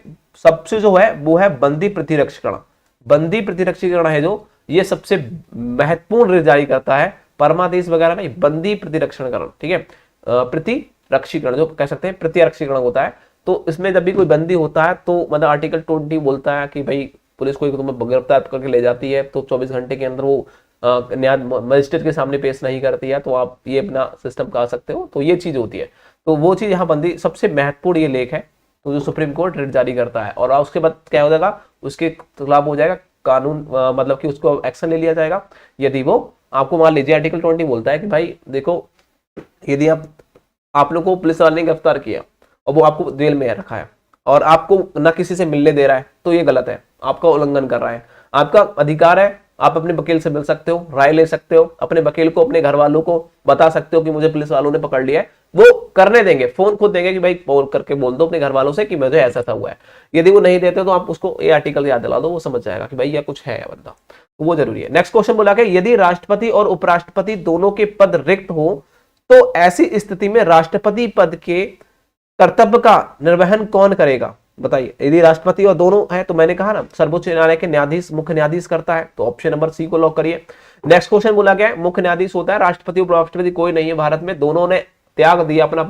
सबसे जो है वो है बंदी प्रतिरक्षीकरण। बंदी प्रतिरक्षीकरण है जो ये सबसे महत्वपूर्ण रिट जारी करता है, परमादेश वगैरह नहीं, बंदी प्रतिरक्षणकरण। ठीक है, प्रतिरक्षीकरण जो कह सकते हैं प्रतिरक्षीकरण होता है। तो इसमें जब भी कोई बंदी होता है तो मतलब आर्टिकल 20 बोलता है कि भाई पुलिस कोई तुम्हें गिरफ्तार करके ले जाती है तो 24 घंटे के अंदर वो न्याय मजिस्ट्रेट के सामने पेश नहीं करती है, तो आप ये अपना सिस्टम कर सकते हो। तो ये चीज होती है, तो वो चीज यहाँ बंदी सबसे महत्वपूर्ण ये लेख है। तो जो सुप्रीम कोर्ट रिट जारी करता है और उसके बाद क्या हो जाएगा? उसके खिलाफ हो जाएगा कानून, मतलब कि उसको एक्शन ले लिया जाएगा। यदि वो आपको मान लीजिए आर्टिकल 20 बोलता है कि भाई देखो यदि आप लोग को पुलिस वाले ने गिरफ्तार किया और वो आपको जेल में रखा है और आपको ना किसी से मिलने दे रहा है, तो ये गलत है, आपका उल्लंघन कर रहा है। आपका अधिकार है, आप अपने वकील से मिल सकते हो, राय ले सकते हो, अपने वकील को अपने घर वालों को बता सकते हो कि मुझे पुलिस वालों ने पकड़ लिया है, वो करने देंगे, फोन खुद देंगे कि भाई फोन करके बोल दो अपने घर वालों से कि मुझे ऐसा हुआ है। यदि वो नहीं देते तो आप उसको ये आर्टिकल याद दिला दो, वो समझ जाएगा कि भाई यह कुछ है बंदा, वो जरूरी है। नेक्स्ट क्वेश्चन बोला कि यदि राष्ट्रपति और उपराष्ट्रपति दोनों के पद रिक्त हो तो ऐसी स्थिति में राष्ट्रपति पद के कर्तव्य का निर्वहन कौन करेगा? बताइए। यदि राष्ट्रपति और दोनों है तो मैंने कहा ना सर्वोच्च न्यायालय के न्यायाधीश मुख्य न्यायाधीश करता है, तो ऑप्शन नंबर सी को लॉक करिए। नेक्स्ट क्वेश्चन बोला गया मुख्य न्यायाधीश होता है, राष्ट्रपति उपराष्ट्रपति कोई नहीं है भारत में, दोनों ने त्याग दिया अपना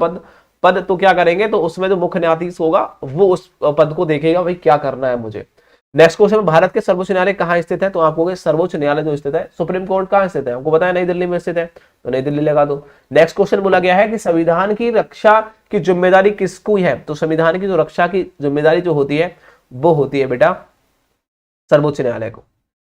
पद तो क्या करेंगे? तो उसमें जो मुख्य न्यायाधीश होगा वो उस पद को देखेगा भाई क्या करना है मुझे। नेक्स्ट क्वेश्चन, भारत के सर्वोच्च न्यायालय कहाँ स्थित है? तो आप कहोगे सर्वोच्च न्यायालय जो स्थित है, सुप्रीम कोर्ट कहाँ स्थित है? आपको पता है नई दिल्ली में स्थित है, तो नई दिल्ली लगा दो। नेक्स्ट क्वेश्चन बोला गया है कि संविधान की रक्षा की जिम्मेदारी किसको है? तो संविधान की जो रक्षा की जिम्मेदारी जो होती है वो होती है बेटा सर्वोच्च न्यायालय को।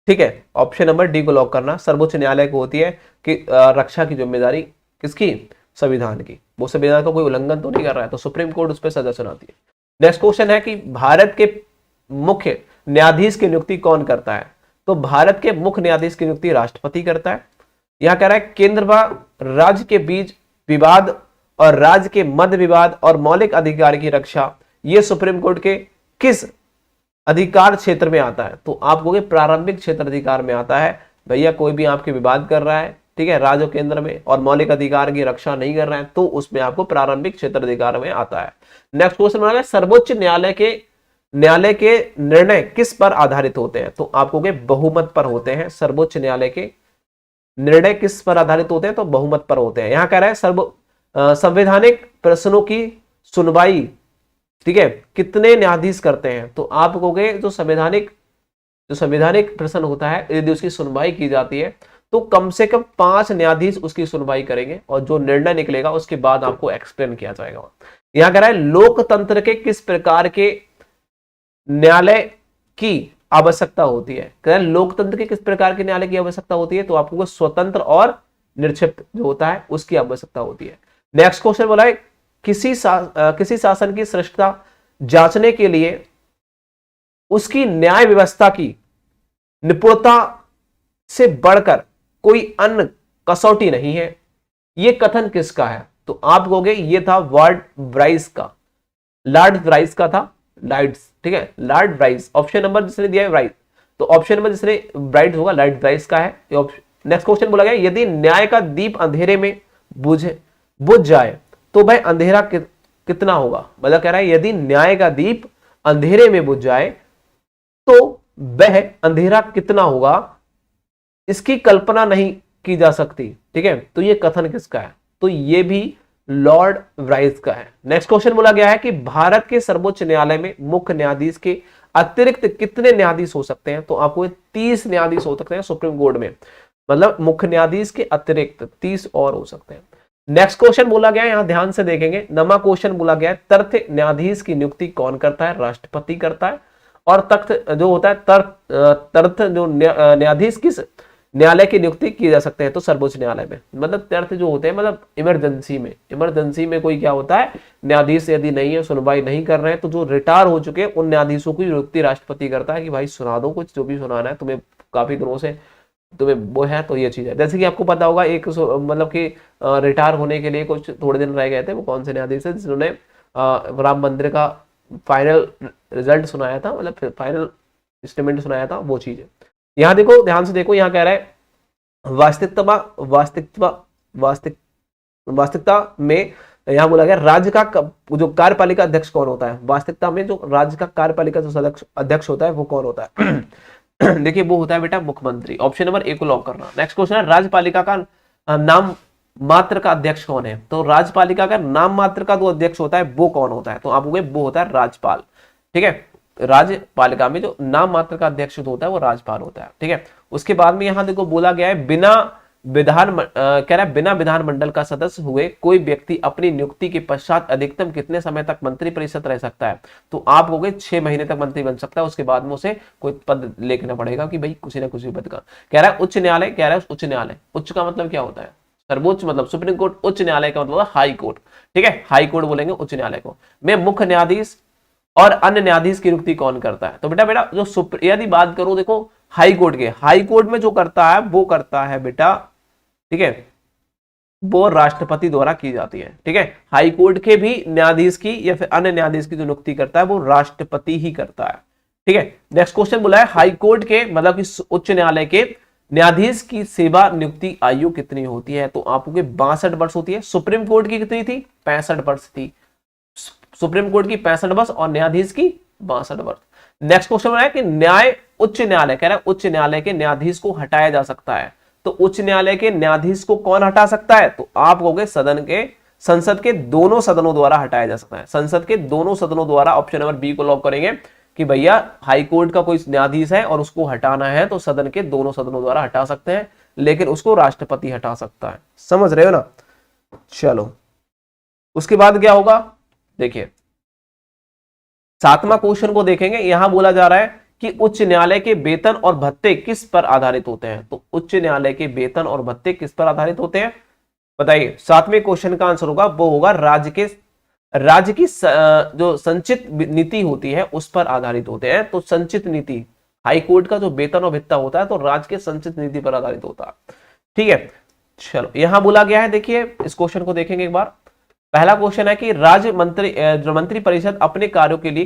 ठीक है, ऑप्शन नंबर डी को लॉक करना, सर्वोच्च न्यायालय को होती है कि रक्षा की जिम्मेदारी किसकी? संविधान की। वो संविधान का कोई उल्लंघन तो नहीं कर रहा है, तो सुप्रीम कोर्ट उस पर सजा सुनाती है। नेक्स्ट क्वेश्चन है कि भारत के मुख्य न्यायाधीश की नियुक्ति कौन करता है? तो भारत के मुख्य न्यायाधीश की नियुक्ति राष्ट्रपति करता है। यहां कह रहा है केंद्र व राज्य के बीच विवाद और राज्य के मध्य विवाद और मौलिक अधिकार की रक्षा यह सुप्रीम कोर्ट के किस अधिकार क्षेत्र में आता है? तो आप कहोगे प्रारंभिक क्षेत्र अधिकार में आता है। भैया कोई भी आपके विवाद कर रहा है, ठीक है, राज्य केंद्र में, और मौलिक अधिकार की रक्षा नहीं कर रहा है, तो उसमें आपको प्रारंभिक क्षेत्र अधिकार में आता है। नेक्स्ट क्वेश्चन बना है सर्वोच्च न्यायालय के निर्णय किस पर आधारित होते हैं? तो आप कहोगे बहुमत पर होते हैं। सर्वोच्च न्यायालय के निर्णय किस पर आधारित होते हैं? तो बहुमत पर होते हैं। यहां कह रहा है संवैधानिक प्रश्नों की सुनवाई, ठीक है, कितने न्यायाधीश करते हैं? तो आप कहोगे जो संवैधानिक प्रश्न होता है यदि उसकी सुनवाई की जाती है तो कम से कम 5 न्यायाधीश उसकी सुनवाई करेंगे और जो निर्णय निकलेगा उसके बाद आपको एक्सप्लेन किया जाएगा। यहां कह रहा है लोकतंत्र के किस प्रकार के न्यायालय की आवश्यकता होती है? कह रहा है लोकतंत्र के किस प्रकार के न्यायालय की आवश्यकता होती है? तो आपको स्वतंत्र और निष्पक्ष जो होता है उसकी आवश्यकता होती है। नेक्स्ट क्वेश्चन बोला है किसी शासन की श्रेष्ठता जांचने के लिए उसकी न्याय व्यवस्था की निपुणता से बढ़कर कोई अन्य कसौटी नहीं है। यह कथन किसका है? तो आप कहोगे ये था लॉर्ड ब्राइस का था, ठीक है, लॉर्ड ब्राइस। ऑप्शन नंबर जिसने दिया है ब्राइस, तो ऑप्शन नंबर जिसने ब्राइट होगा लॉर्ड ब्राइस का है। नेक्स्ट क्वेश्चन बोला गया यदि न्याय का दीप अंधेरे में बुझ जाए तो भाई अंधेरा कितना होगा? मतलब कह रहा है यदि न्याय का दीप अंधेरे में बुझ जाए तो वह अंधेरा कितना होगा, इसकी कल्पना नहीं की जा सकती। ठीक है, तो यह कथन किसका है? तो यह भी लॉर्ड ब्राइस का है। नेक्स्ट क्वेश्चन बोला गया है कि भारत के सर्वोच्च न्यायालय में मुख्य न्यायाधीश के अतिरिक्त कितने न्यायाधीश हो सकते हैं? तो आपको 30 न्यायाधीश हो सकते हैं सुप्रीम कोर्ट में, मतलब मुख्य न्यायाधीश के अतिरिक्त 30 और हो सकते हैं। नेक्स्ट क्वेश्चन बोला गया है, यहां ध्यान से देखेंगे, नमा क्वेश्चन बोला गया है तथ्य न्यायाधीश की नियुक्ति कौन करता है? राष्ट्रपति करता है। और तथ्य जो होता है तथ्य जो न्यायाधीश किस न्यायालय की नियुक्ति की जा सकते हैं? तो सर्वोच्च न्यायालय में। मतलब तथ्य जो होते हैं मतलब इमरजेंसी में कोई क्या होता है, न्यायाधीश यदि नहीं है, सुनवाई नहीं कर रहे हैं, तो जो रिटायर हो चुके हैं उन न्यायाधीशों की नियुक्ति राष्ट्रपति करता है कि भाई सुना दो कुछ, जो भी सुनाना है तुम्हें, काफी दिनों से तुम्हें वो है, तो ये चीज है। जैसे कि आपको पता होगा एक मतलब कि रिटायर होने के लिए कुछ थोड़े दिन रह गए थे, वो कौन से न्यायाधीश है जिन्होंने राम मंदिर का फाइनल रिजल्ट सुनाया था, मतलब फाइनल स्टेटमेंट सुनाया था, वो चीज है। यहां देखो, ध्यान से देखो, यहां कह रहा है वास्तविकता में यहां बोला गया राज्य का जो कार्यपालिका अध्यक्ष कौन होता है? वास्तविकता में जो राज्य का कार्यपालिका जो अध्यक्ष होता है वो कौन होता है? देखिए वो होता है बेटा मुख्यमंत्री। ऑप्शन नंबर ए को लॉक करना। नेक्स्ट क्वेश्चन है राज्यपालिका का नाम मात्र का अध्यक्ष कौन है? तो राज्यपालिका का नाम मात्र का जो अध्यक्ष होता है वो कौन होता है? तो आप कहोगे वो होता है राज्यपाल। ठीक है, राज्यपालिका में जो नाम मात्र का अध्यक्ष होता है वो राज्यपाल होता है। ठीक है, उसके बाद में यहां देखो बोला गया है बिना विधानमंडल का सदस्य हुए कोई व्यक्ति अपनी नियुक्ति के पश्चात अधिकतम कितने समय तक मंत्री परिषद रह सकता है? तो आप कहोगे 6 महीने तक मंत्री बन सकता है, उसके बाद में उसे कोई पद लेना पड़ेगा कि भाई किसी ना किसी पद का। कह रहा है उच्च न्यायालय, कह रहा है उच्च न्यायालय, उच्च का मतलब क्या होता है? सर्वोच्च मतलब सुप्रीम कोर्ट, उच्च न्यायालय का मतलब हाई कोर्ट। ठीक है, हाई कोर्ट बोलेंगे उच्च न्यायालय को। में मुख्य न्यायाधीश और अन्य न्यायाधीश की नियुक्ति कौन करता है? तो बेटा जो यदि बात करो देखो हाई कोर्ट के, हाई कोर्ट में जो करता है वो करता है बेटा, ठीक है, वो राष्ट्रपति द्वारा की जाती है। ठीक है, हाई कोर्ट के भी न्यायाधीश की या फिर अन्य न्यायाधीश की जो नियुक्ति करता है वो राष्ट्रपति ही करता है। ठीक है, नेक्स्ट क्वेश्चन बोला है हाई कोर्ट के मतलब कि उच्च न्यायालय के न्यायाधीश की सेवा नियुक्ति आयु कितनी होती है? तो आपको 62 वर्ष होती है। सुप्रीम कोर्ट की कितनी थी? 65 वर्ष थी। सुप्रीम कोर्ट की 65 वर्ष और न्यायाधीश की 62 वर्ष। नेक्स्ट क्वेश्चन है कि उच्च न्यायालय, कह रहा है उच्च न्यायालय के न्यायाधीश को हटाया जा सकता है। तो उच्च न्यायालय के न्यायाधीश को कौन हटा सकता है? तो आप कहोगे संसद के दोनों सदनों द्वारा हटाया जा सकता है। संसद के दोनों सदनों द्वारा, ऑप्शन नंबर बी को लॉक करेंगे कि भैया हाई कोर्ट का कोई न्यायाधीश है और उसको हटाना है तो सदन के दोनों सदनों द्वारा हटा सकते हैं, लेकिन उसको राष्ट्रपति हटा सकता है। समझ रहे हो ना? चलो उसके बाद क्या होगा, देखिए 7वां क्वेश्चन को देखेंगे। यहां बोला जा रहा है कि उच्च न्यायालय के वेतन और भत्ते किस पर आधारित होते हैं। तो उच्च न्यायालय के वेतन और भत्ते किस पर आधारित होते हैं बताइए। 7वें क्वेश्चन का आंसर होगा वो होगा राज्य की जो संचित नीति होती है उस पर आधारित होते हैं। तो संचित नीति, हाई कोर्ट का जो वेतन और भत्ता होता है तो राज्य के संचित नीति पर आधारित होता है। ठीक है, चलो यहां बोला गया है, देखिए इस क्वेश्चन को देखेंगे एक बार। पहला क्वेश्चन है कि राज्य मंत्री परिषद अपने कार्यों के लिए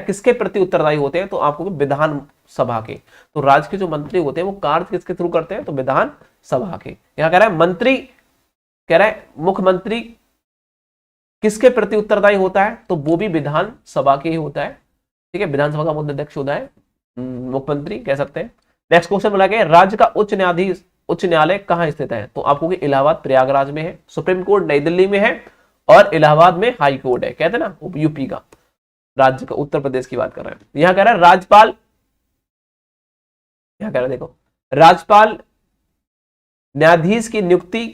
किसके प्रति उत्तरदायी होते हैं। तो आपको विधान सभा के। तो राज्य के जो मंत्री होते हैं वो कार्य किसके थ्रू करते हैं, तो विधान सभा के। यहां कह रहा है मंत्री, कह रहा है मुख्यमंत्री किसके प्रति उत्तरदायी होता है, तो वो भी विधान सभा के ही होता है। ठीक है, विधानसभा का अध्यक्ष होता है मुख्यमंत्री कह सकते हैं। नेक्स्ट क्वेश्चन बोला गया राज्य का उच्च न्यायालय कहां स्थित है। तो आपको इलाहाबाद प्रयागराज में है, सुप्रीम कोर्ट नई दिल्ली में है और इलाहाबाद में हाई कोर्ट है। कहते हैं ना यूपी का, राज्य का, उत्तर प्रदेश की बात कर रहे हैं। यहां कह रहा है राज्यपाल, यहां कह रहा है देखो राज्यपाल न्यायाधीश की नियुक्ति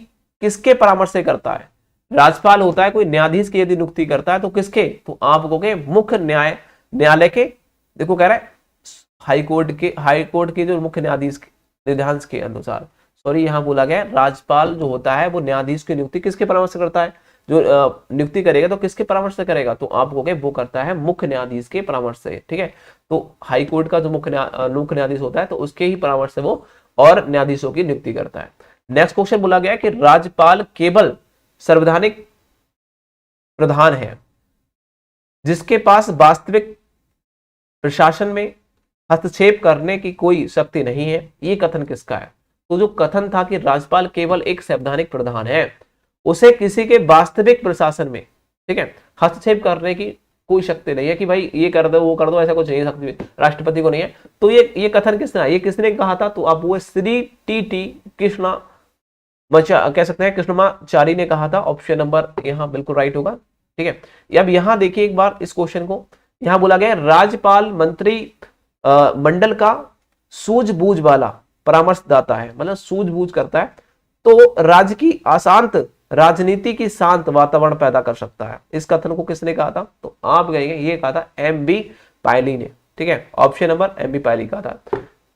किसके परामर्श से करता है। राज्यपाल होता है कोई न्यायाधीश की यदि नियुक्ति करता है तो किसके, तो आप कहोगे मुख्य न्यायालय के। देखो कह रहा है हाई कोर्ट के जो मुख्य न्यायाधीश निर्देशांक के अनुसार, सॉरी यहां बोला गया राज्यपाल जो होता है वो न्यायाधीश की नियुक्ति किसके परामर्श से करता है। जो नियुक्ति करेगा तो किसके परामर्श से करेगा, तो आप कहोगे वो करता है मुख्य न्यायाधीश के परामर्श से। ठीक है, तो हाई कोर्ट का जो मुख्य न्यायाधीश होता है तो उसके ही परामर्श से वो और न्यायाधीशों की नियुक्ति करता है। नेक्स्ट क्वेश्चन बोला गया कि राज्यपाल केवल संवैधानिक प्रधान है जिसके पास वास्तविक प्रशासन में हस्तक्षेप करने की कोई शक्ति नहीं है। ये कथन किसका है। तो जो कथन था कि राज्यपाल केवल एक संवैधानिक प्रधान है, उसे किसी के वास्तविक प्रशासन में, ठीक है, हस्तक्षेप करने की कोई शक्ति नहीं है कि भाई ये कर दो वो कर दो, ऐसा कुछ नहीं शक्ति राष्ट्रपति को नहीं है। तो ये कथन किसने, ये किसने कहा था, तो आप वो श्री टी कृष्णा कह सकते हैं, कृष्णमाचारी ने कहा था। ऑप्शन नंबर यहाँ बिल्कुल राइट होगा। ठीक है, अब यहाँ देखिए एक बार इस क्वेश्चन को, यहाँ बोला गया राज्यपाल मंत्री मंडल का सूझबूझ वाला परामर्शदाता है, मतलब सूझबूझ करता है तो राज्य की अशांत राजनीति की शांत वातावरण पैदा कर सकता है। इस कथन को किसने कहा था, तो आप कहेंगे ये कहा था एम.बी. पायली ने। ठीक है, ऑप्शन नंबर एम.बी. पायली का था,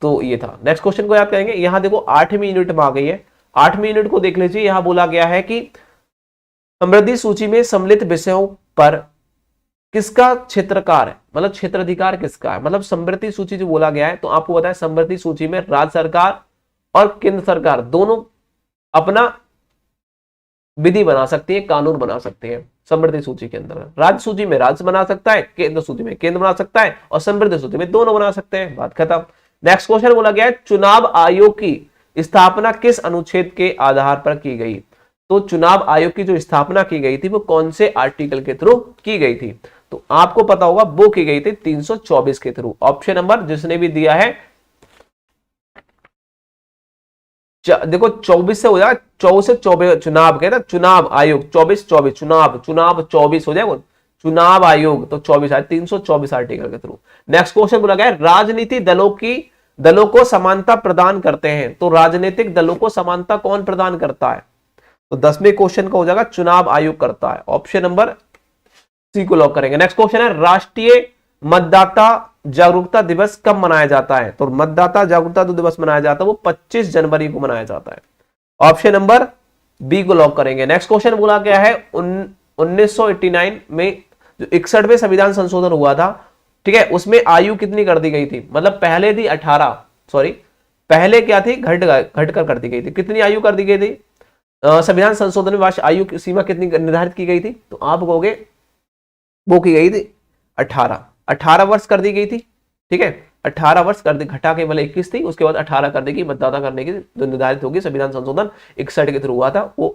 तो ये था। नेक्स्ट क्वेश्चन को याद करेंगे। यहां देखो 8वीं यूनिट में आ गई है, 8वीं यूनिट को देख लीजिए। यहां बोला गया है कि समृद्धि सूची में सम्मिलित विषयों पर किसका क्षेत्रकार है, मतलब क्षेत्राधिकार किसका है। मतलब समृद्धि सूची जो बोला गया है तो आपको पता है समृद्धि सूची में राज्य सरकार और केंद्र सरकार दोनों अपना विधि बना सकती है, कानून बना सकते हैं। समृद्धि सूची के अंदर राज्य सूची में राज्य बना सकता है, केंद्र सूची में केंद्र बना सकता है और समृद्धि सूची में दोनों बना सकते हैं। बात खत्म। नेक्स्ट क्वेश्चन बोला गया है चुनाव आयोग की स्थापना किस अनुच्छेद के आधार पर की गई। तो चुनाव आयोग की जो स्थापना की गई थी वो कौन से आर्टिकल के थ्रू की गई थी, तो आपको पता होगा वो की गई थी 324 के थ्रू। ऑप्शन नंबर जिसने भी दिया है देखो 24 से हो जाएगा, 24 से 24 चुनाव कहता चुनाव आयोग 24 चुनाव 24 हो जाएगा, चुनाव आयोग तो 24 है, 324 आर्टिकल के थ्रू। नेक्स्ट क्वेश्चन बोला गया राजनीति दलों को समानता प्रदान करते हैं। तो राजनीतिक दलों को समानता कौन प्रदान करता है, तो 10वें क्वेश्चन का हो जाएगा चुनाव आयोग करता है। ऑप्शन नंबर सी को लॉक करेंगे। नेक्स्ट क्वेश्चन है राष्ट्रीय मतदाता जागरूकता दिवस कब मनाया जाता है। तो मतदाता जागरूकता जो दिवस मनाया जाता है वो 25 जनवरी को मनाया जाता है। ऑप्शन नंबर बी को लॉक करेंगे। नेक्स्ट क्वेश्चन बोला गया है 1989 में जो 61वें संविधान संशोधन हुआ था, ठीक है, उसमें आयु कितनी कर दी गई थी। मतलब पहले थी 18, सॉरी पहले क्या थी, घटकर कर दी गई थी। कितनी आयु कर दी गई थी संविधान संशोधन में, आयु की सीमा कितनी निर्धारित की गई थी, तो आप कहोगे वो की गई थी 18 वर्ष कर दी गई थी। ठीक है, 18 वर्ष कर दी, घटा के मतलब 21 थी, उसके बाद 18 कर देगी मतदाता करने की जो निर्धारित होगी। संविधान संशोधन 61 के थ्रू हुआ था, वो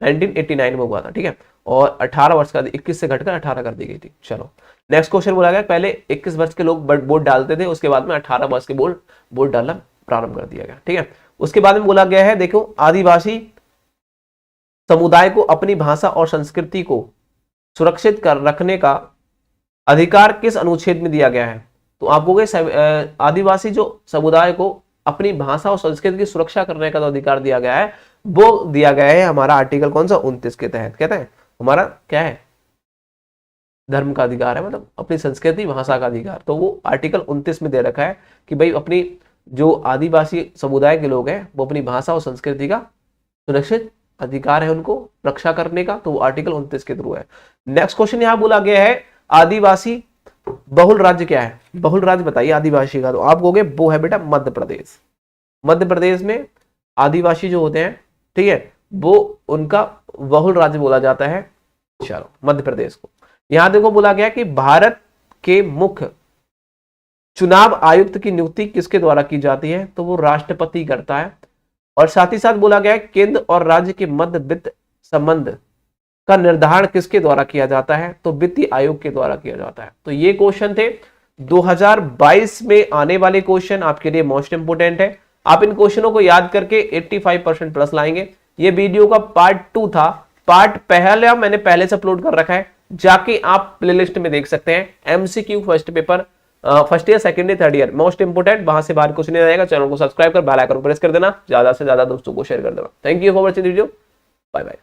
1989 में हुआ था। ठीक है, और 18 वर्ष का 21 से घटकर 18 कर दी गई थी। चलो नेक्स्ट क्वेश्चन बोला गया पहले 21 वर्ष के लोग वोट डालते थे, उसके बाद में 18 वर्ष के वोट डालना प्रारंभ कर दिया गया। ठीक है, उसके बाद में बोला गया है देखो आदिवासी समुदाय को अपनी भाषा और संस्कृति को सुरक्षित कर रखने का अधिकार किस अनुच्छेद में दिया गया है? तो आप कहोगे आदिवासी जो समुदाय को अपनी भाषा और संस्कृति की सुरक्षा करने का जो अधिकार दिया गया है वो दिया गया है हमारा आर्टिकल कौन सा 29 के तहत। कहते हैं हमारा क्या है, धर्म का अधिकार है, मतलब अपनी संस्कृति भाषा का अधिकार। तो वो आर्टिकल 29 में दे रखा है कि भाई अपनी जो आदिवासी समुदाय के लोग हैं वो अपनी भाषा और संस्कृति का सुरक्षित अधिकार है उनको रक्षा करने का, तो वो आर्टिकल 29 के थ्रू है। नेक्स्ट क्वेश्चन यहां बोला गया है आदिवासी बहुल राज्य क्या है? बहुल राज्य बताइए आदिवासी का। तो आप कहोगे वो है बेटा मध्य प्रदेश। मध्य प्रदेश में आदिवासी जो होते हैं, ठीक है, वो उनका बहुल राज्य बोला जाता है। चलो मध्य प्रदेश को। यहां देखो बोला गया कि भारत के मुख्य चुनाव आयुक्त की नियुक्ति किसके द्वारा की जाती है? तो वो राष्ट्रपति करता है। और साथ ही साथ बोला गया है केंद्र और राज्य के मध्य वित्त संबंध का निर्धारण किसके द्वारा किया जाता है? तो वित्तीय आयोग के द्वारा किया जाता है। तो ये क्वेश्चन थे 2022 में आने वाले क्वेश्चन, आपके लिए मोस्ट इंपोर्टेंट है। आप इन क्वेश्चनों को याद करके 85% प्लस लाएंगे। ये वीडियो का पार्ट 2 था। पार्ट पहला मैंने पहले से अपलोड कर रखा है, जाके आप प्लेलिस्ट में देख सकते हैं। MCQ first paper, first year, second year, third year, most important, वहां से बाहर कुछ नहीं रहेगा। चैनल को सब्सक्राइब कर बेल आइकन प्रेस कर देना, ज्यादा से ज्यादा दोस्तों को शेयर कर देना। Thank you for watching video, bye bye.